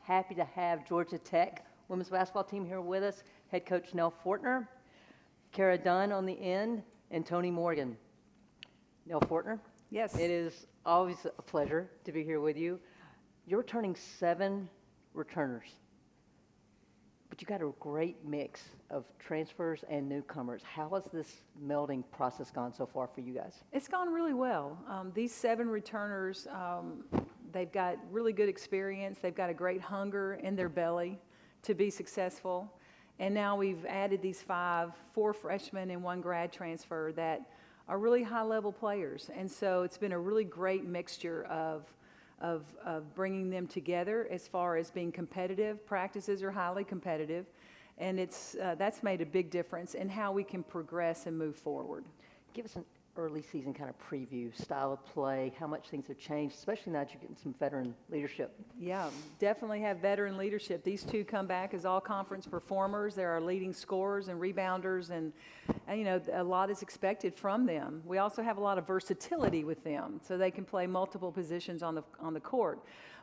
happy to have Georgia Tech women's basketball team here with us. Head coach Nell Fortner, Kara Dunn on the end, and Tony Morgan. Nell Fortner. Yes. It is always a pleasure to be here with you. You're returning 7 returners, but you got a great mix of transfers and newcomers. How has this melding process gone so far for you guys? It's gone really well. These 7 returners, they've got really good experience. They've got a great hunger in their belly to be successful. And now we've added these 4 freshmen and 1 grad transfer that are really high-level players. And so it's been a really great mixture of bringing them together as far as being competitive. Practices are highly competitive, and that's made a big difference in how we can progress and move forward. Give us an early season kind of preview, style of play, how much things have changed, especially now that you're getting some veteran leadership. Yeah, definitely have veteran leadership. These 2 come back as all-conference performers. They're our leading scorers and rebounders, and you know, a lot is expected from them. We also have a lot of versatility with them, so they can play multiple positions on the court.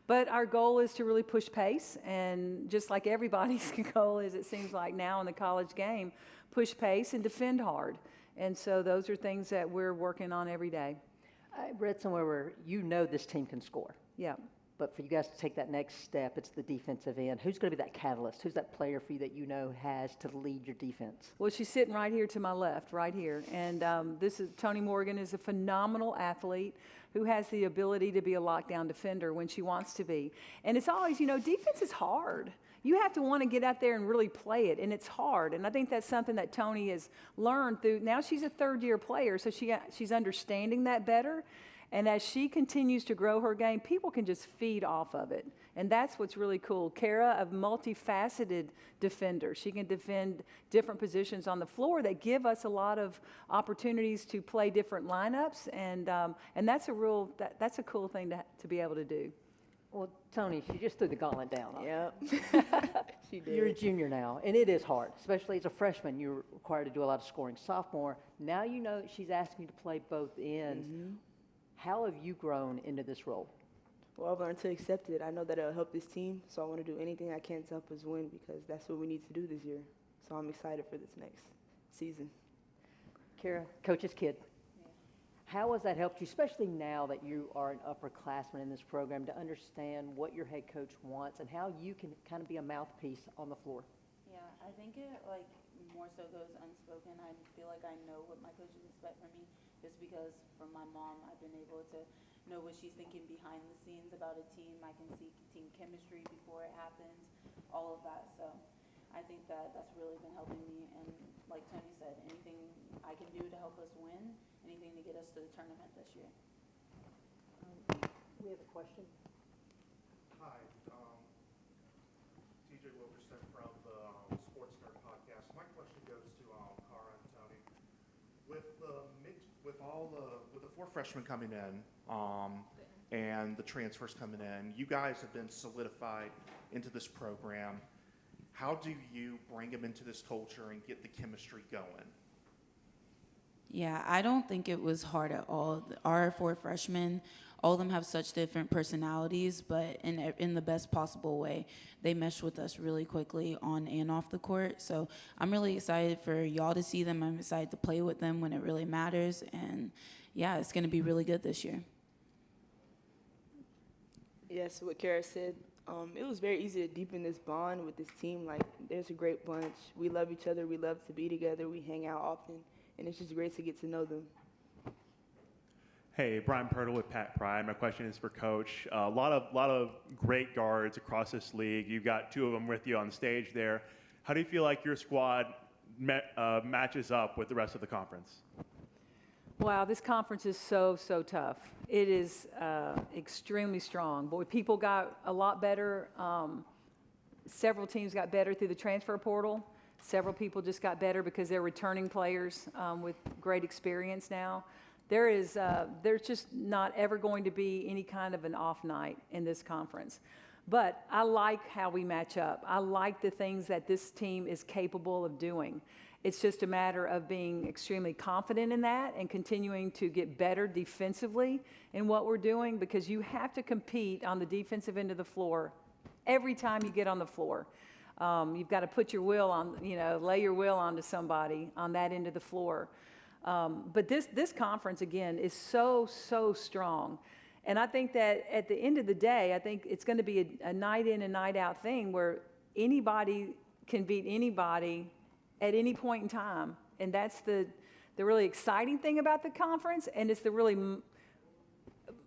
But our goal is to really push pace, and just like everybody's goal is, it seems like now in the college game, push pace and defend hard. And so those are things that we're working on every day. I read somewhere where you know this team can score. Yeah. But for you guys to take that next step, it's the defensive end. Who's going to be that catalyst? Who's that player for you that you know has to lead your defense? Well, she's sitting right here to my left, right here. And Tony Morgan is a phenomenal athlete who has the ability to be a lockdown defender when she wants to be. And it's always, you know, defense is hard. You have to want to get out there and really play it, and it's hard. And I think that's something that Tony has learned through. Now she's a third-year player, so she's understanding that better. And as she continues to grow her game, people can just feed off of it. And that's what's really cool. Kara, a multifaceted defender. She can defend different positions on the floor that give us a lot of opportunities to play different lineups. And that's a cool thing to be able to do. Well, Tony, she just threw the gauntlet down. Yep. She did. You're a junior now, and it is hard, especially as a freshman. You're required to do a lot of scoring. Sophomore, now you know she's asking you to play both ends. Mm-hmm. How have you grown into this role? Well, I've learned to accept it. I know that it'll help this team, so I want to do anything I can to help us win because that's what we need to do this year. So I'm excited for this next season. Kara, coach's kid. How has that helped you, especially now that you are an upperclassman in this program, to understand what your head coach wants and how you can kind of be a mouthpiece on the floor? Yeah, I think it more so goes unspoken. I feel like I know what my coaches expect from me just because from my mom I've been able to know what she's thinking behind the scenes about a team. I can see team chemistry before it happens, all of that. So I think that's really been helping me. And like Tony said, anything I can do to help us win, anything to get us to the tournament this year. We have a question. Hi, TJ Wilkerson from the Sports Nerd Podcast. My question goes to Cara and Tony. With the 4 freshmen coming in and the transfers coming in, you guys have been solidified into this program. How do you bring them into this culture and get the chemistry going? Yeah, I don't think it was hard at all. Our 4 freshmen, all of them have such different personalities, but in the best possible way. They mesh with us really quickly on and off the court. So I'm really excited for y'all to see them. I'm excited to play with them when it really matters. And, yeah, it's going to be really good this year. Yes, what Kara said. It was very easy to deepen this bond with this team. Like, there's a great bunch. We love each other. We love to be together. We hang out often. And it's just great to get to know them. Hey, Brian Pirtle with Pat Pride. My question is for Coach. A lot of great guards across this league. You've got 2 of them with you on stage there. How do you feel like your squad matches up with the rest of the conference? Wow, this conference is so tough. It is extremely strong. Boy, people got a lot better. Several teams got better through the transfer portal. Several people just got better because they're returning players with great experience now. There's just not ever going to be any kind of an off night in this conference. But I like how we match up. I like the things that this team is capable of doing. It's just a matter of being extremely confident in that and continuing to get better defensively in what we're doing, because you have to compete on the defensive end of the floor every time you get on the floor. You've got to put your will on, lay your will onto somebody on that end of the floor. But this conference, again, is so, so strong. And I think that at the end of the day, I think it's going to be a night in and night out thing where anybody can beat anybody at any point in time. And that's the really exciting thing about the conference, and it's the really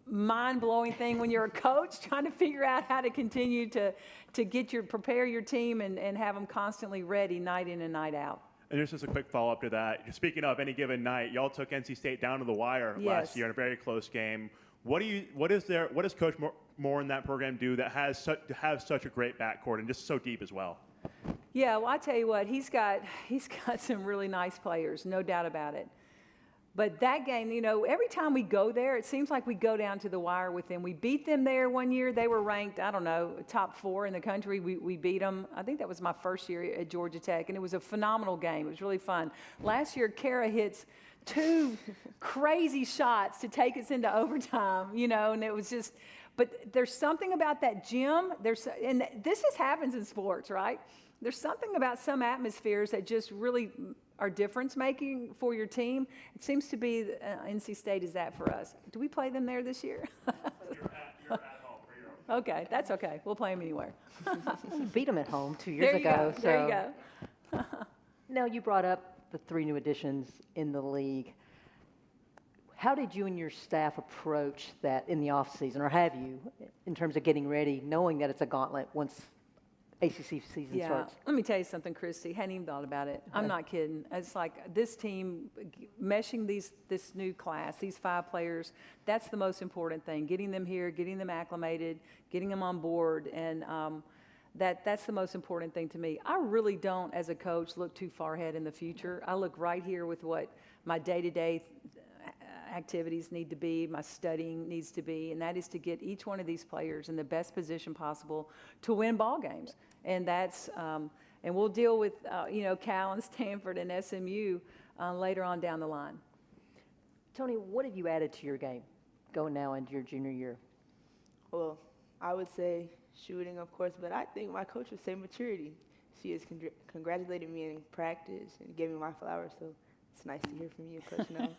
mind-blowing thing when you're a coach trying to figure out how to continue to prepare your team and have them constantly ready night in and night out. And just as a quick follow-up to that, speaking of any given night, y'all took NC State down to the wire last year in a very close game. What does Coach Moore in that program do that has such a great backcourt and just so deep as well? Yeah, well, I tell you what, he's got some really nice players, no doubt about it. But that game, every time we go there, it seems like we go down to the wire with them. We beat them there one year. They were ranked, I don't know, top 4 in the country. We beat them. I think that was my first year at Georgia Tech, and it was a phenomenal game. It was really fun. Last year, Kara hits 2 crazy shots to take us into overtime, and it was just – but there's something about that gym. And this just happens in sports, right? There's something about some atmospheres that just really are difference-making for your team. It seems to be NC State is that for us. Do we play them there this year? You're at home for your own. Okay, that's okay. We'll play them anywhere. You beat them at home 2 years ago. There you go. Now, you brought up the 3 new additions in the league. How did you and your staff approach that in the off-season, or have you, in terms of getting ready, knowing that it's a gauntlet once ACC season starts? Let me tell you something, Christy. Hadn't even thought about it. I'm not kidding. It's like this team, meshing this new class, these 5 players, that's the most important thing. Getting them here, getting them acclimated, getting them on board, and that's the most important thing to me. I really don't, as a coach, look too far ahead in the future. I look right here with what my day-to-day activities need to be, my studying needs to be, and that is to get each one of these players in the best position possible to win ball games. And that's and we'll deal with Cal and Stanford and SMU later on down the line. Tony, what have you added to your game going now into your junior year? Well, I would say shooting, of course, but I think my coach would say maturity. She has congratulated me in practice and gave me my flowers, so it's nice to hear from you, Coach Nell.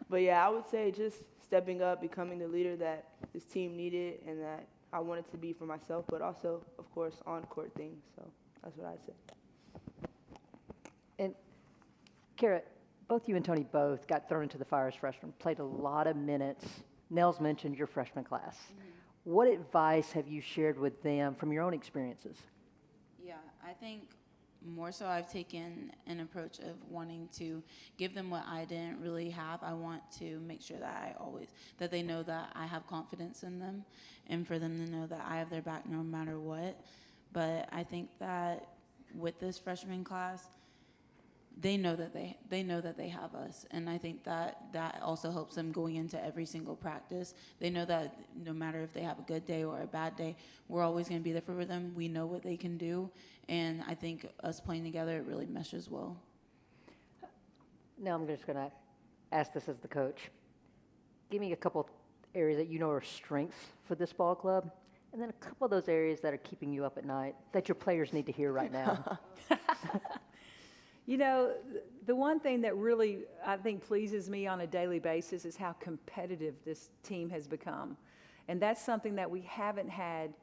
But yeah, I would say just stepping up, becoming the leader that this team needed and that I wanted to be for myself, but also, of course, on-court things. So that's what I'd say. And, Kara, both you and Tony both got thrown into the fire as freshmen, played a lot of minutes. Nell's mentioned your freshman class. Mm-hmm. What advice have you shared with them from your own experiences? Yeah, I think more so I've taken an approach of wanting to give them what I didn't really have. I want to make sure that that they know that I have confidence in them, and for them to know that I have their back no matter what. But I think that with this freshman class, they know that they have us, and I think that also helps them going into every single practice. They know that no matter if they have a good day or a bad day, we're always going to be there for them. We know what they can do, and I think us playing together, it really meshes well. Now I'm just going to ask this as the coach. Give me a couple areas that you know are strengths for this ball club, and then a couple of those areas that are keeping you up at night that your players need to hear right now. The one thing that really, I think, pleases me on a daily basis is how competitive this team has become. And that's something that we haven't had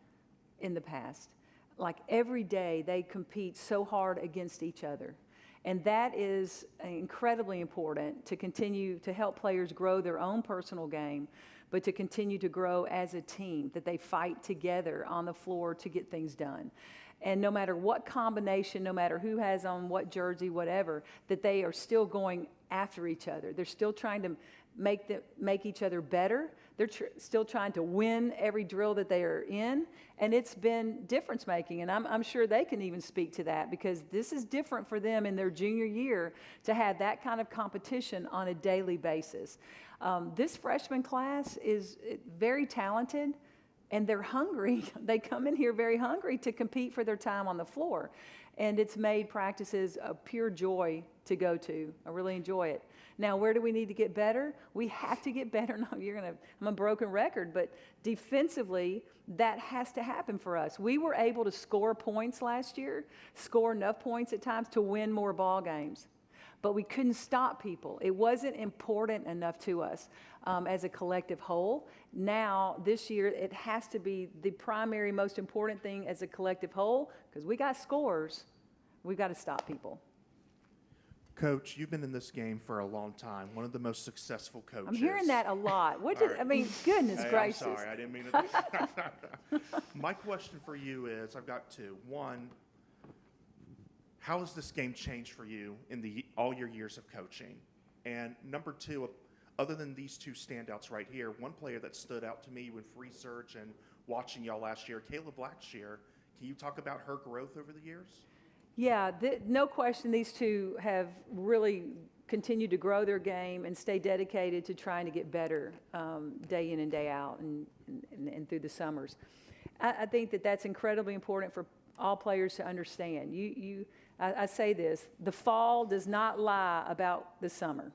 in the past. Like every day, they compete so hard against each other. And that is incredibly important to continue to help players grow their own personal game, but to continue to grow as a team, that they fight together on the floor to get things done. And no matter what combination, no matter who has on what jersey, whatever, that they are still going after each other. They're still trying to make each other better. They're still trying to win every drill that they are in. And it's been difference-making. And I'm sure they can even speak to that, because this is different for them in their junior year to have that kind of competition on a daily basis. This freshman class is very talented. And they're hungry. They come in here very hungry to compete for their time on the floor. And it's made practices a pure joy to go to. I really enjoy it. Now, where do we need to get better? We have to get better. No, I'm a broken record, but defensively, that has to happen for us. We were able to score points last year, score enough points at times to win more ball games. But we couldn't stop people. It wasn't important enough to us as a collective whole. Now, this year, it has to be the primary, most important thing as a collective whole, because we got scores. We've got to stop people. Coach, you've been in this game for a long time, one of the most successful coaches. I'm hearing that a lot. What did, All right. I mean, goodness Hey, gracious. I'm sorry, I didn't mean to. My question for you is, I've got two. One, how has this game changed for you in all your years of coaching? And number two, other than these two standouts right here, one player that stood out to me with research and watching y'all last year, Kayla Blackshear. Can you talk about her growth over the years? Yeah, no question these two have really continued to grow their game and stay dedicated to trying to get better day in and day out and through the summers. I think that that's incredibly important for all players to understand. I say this, the fall does not lie about the summer.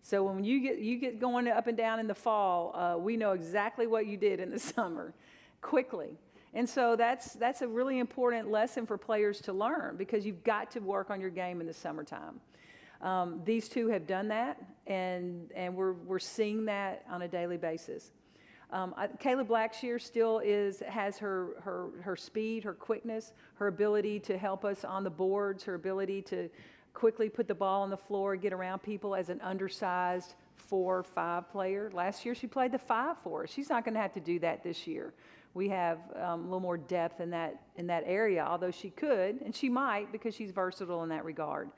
So when you get going up and down in the fall, we know exactly what you did in the summer quickly. And so that's a really important lesson for players to learn, because you've got to work on your game in the summertime. These two have done that, and we're seeing that on a daily basis. Kayla Blackshear still has her speed, her quickness, her ability to help us on the boards, her ability to quickly put the ball on the floor, get around people as an undersized 4-5 player. Last year she played the 5 for us. She's not going to have to do that this year. We have a little more depth in that area, although she could, and she might, because she's versatile in that regard.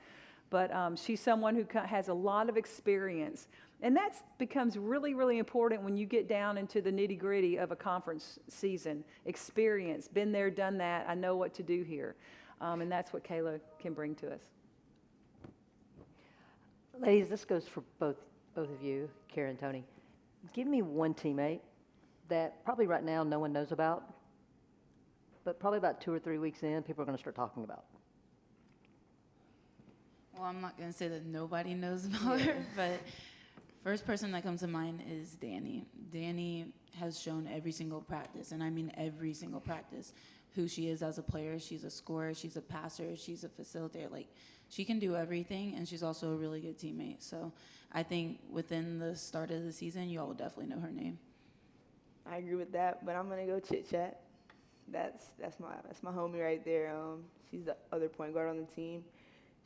But she's someone who has a lot of experience. And that becomes really, really important when you get down into the nitty-gritty of a conference season. Experience, been there, done that, I know what to do here. And that's what Kayla can bring to us. Ladies, this goes for both of you, Kara and Tony. Give me one teammate that probably right now no one knows about, but probably about 2 or 3 weeks in, people are going to start talking about. Well, I'm not going to say that nobody knows about her, but first person that comes to mind is Danny. Danny has shown every single practice, and I mean every single practice, who she is as a player. She's a scorer, she's a passer, she's a facilitator. Like, she can do everything, and she's also a really good teammate. So I think within the start of the season, you all will definitely know her name. I agree with that, but I'm gonna go Chit Chat. That's my homie right there. She's the other point guard on the team.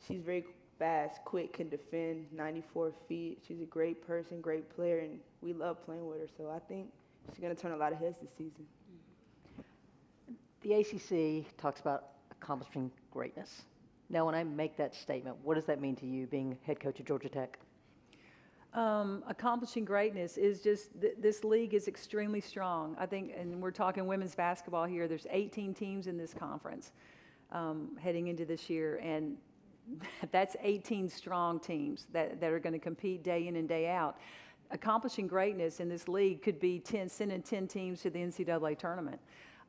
She's very fast, quick, can defend, 94 feet. She's a great person, great player, and we love playing with her. So I think she's gonna turn a lot of heads this season. The ACC talks about accomplishing greatness. Now, when I make that statement, what does that mean to you, being head coach at Georgia Tech? Accomplishing greatness is just, this league is extremely strong. I think, and we're talking women's basketball here, there's 18 teams in this conference heading into this year, and that's 18 strong teams that are going to compete day in and day out. Accomplishing greatness in this league could be sending 10 teams to the NCAA tournament.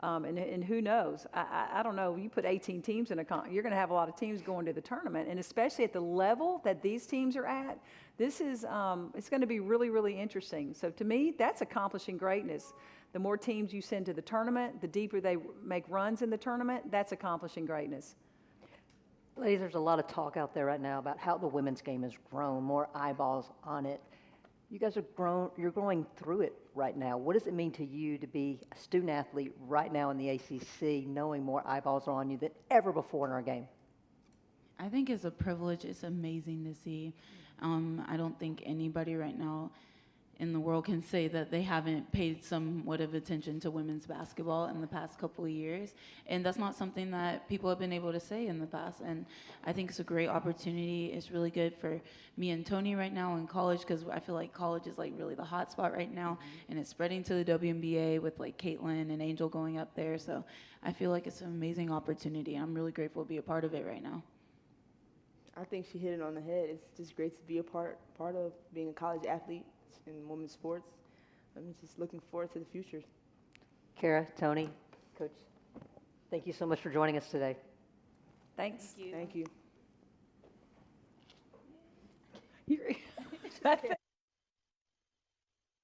And who knows? I don't know. You put 18 teams in you're going to have a lot of teams going to the tournament, and especially at the level that these teams are at, this is it's going to be really, really interesting. So to me, that's accomplishing greatness. The more teams you send to the tournament, the deeper they make runs in the tournament, that's accomplishing greatness. Ladies, there's a lot of talk out there right now about how the women's game has grown, more eyeballs on it. You guys you're growing through it right now. What does it mean to you to be a student athlete right now in the ACC, knowing more eyeballs are on you than ever before in our game? I think it's a privilege. It's amazing to see. I don't think anybody right now in the world can say that they haven't paid somewhat of attention to women's basketball in the past couple of years. And that's not something that people have been able to say in the past. And I think it's a great opportunity. It's really good for me and Tony right now in college, because I feel like college is like really the hot spot right now. And it's spreading to the WNBA with like Caitlin and Angel going up there. So I feel like it's an amazing opportunity. I'm really grateful to be a part of it right now. I think she hit it on the head. It's just great to be a part of being a college athlete in women's sports. I'm just looking forward to the future. Kara, Tony, Coach, thank you so much for joining us today. Thanks. Thank you. Thank you. You're- that